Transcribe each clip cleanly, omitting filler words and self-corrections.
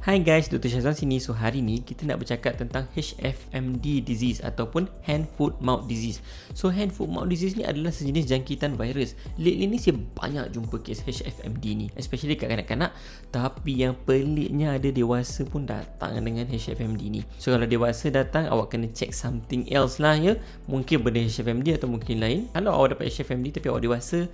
Hai guys, Dr. Syazwan sini. So hari ni kita nak bercakap tentang HFMD disease ataupun hand foot mouth disease. So hand foot mouth disease ni adalah sejenis jangkitan virus. Lately ni saya banyak jumpa kes HFMD ni, especially kat kanak-kanak. Tapi yang peliknya ada dewasa pun datang dengan HFMD ni. So kalau dewasa datang, awak kena check something else lah ya. Mungkin benda HFMD atau mungkin lain. Kalau awak dapat HFMD tapi awak dewasa,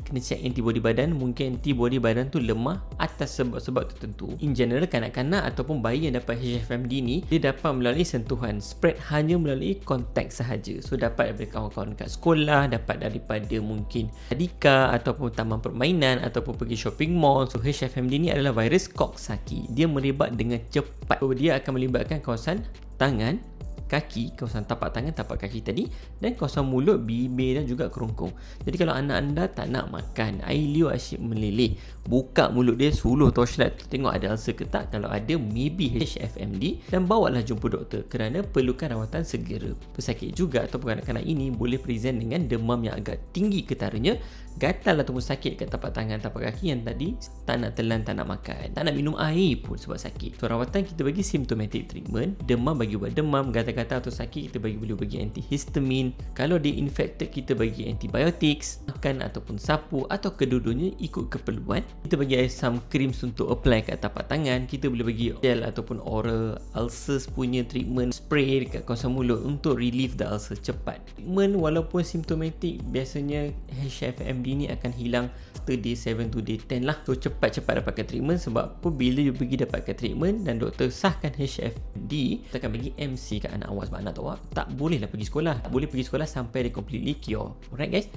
kena check antibody badan. Mungkin antibody badan tu lemah atas sebab-sebab tertentu. In general, kanak-kanak ataupun bayi yang dapat HFMD ni, dia dapat melalui sentuhan, spread hanya melalui kontak sahaja. So dapat daripada kawan-kawan kat sekolah, dapat daripada mungkin tadika ataupun taman permainan ataupun pergi shopping mall. So HFMD ni adalah virus Coxsackie. Dia merebak dengan cepat. So dia akan melibatkan kawasan tangan, kaki, kawasan tapak tangan, tapak kaki tadi, dan kawasan mulut, bibir dan juga kerongkong. Jadi kalau anak anda tak nak makan, air liur asyik meleleh, buka mulut dia, suluh torchlight, tengok ada ulcer ke tak. Kalau ada, maybe HFMD, dan bawalah jumpa doktor kerana perlukan rawatan segera. Pesakit juga ataupun kanak-kanak ini boleh present dengan demam yang agak tinggi ketaranya, gatal ataupun sakit kat tapak tangan, tapak kaki yang tadi tak nak telan, tak nak makan, tak nak minum air pun sebab sakit. So rawatan kita bagi symptomatic treatment. Demam bagi ubat demam, gatal-gatal atau sakit kita boleh bagi antihistamin. Kalau dia infected kita bagi antibiotics, makan ataupun sapu atau kedua-duanya ikut keperluan. Kita bagi some creams untuk apply kat tapak tangan. Kita boleh bagi gel ataupun oral ulcers punya treatment, spray dekat kawasan mulut untuk relieve the ulcer cepat. Treatment walaupun symptomatic, biasanya HFMD ni akan hilang after day 7 to day 10 lah. So cepat-cepat dapatkan treatment. Sebab apa, bila you pergi dapatkan treatment dan doktor sahkan HFMD, kita akan bagi MC kat anak awak. Sebab anak awak tak bolehlah pergi sekolah, tak boleh pergi sekolah sampai dia completely cure. Alright guys.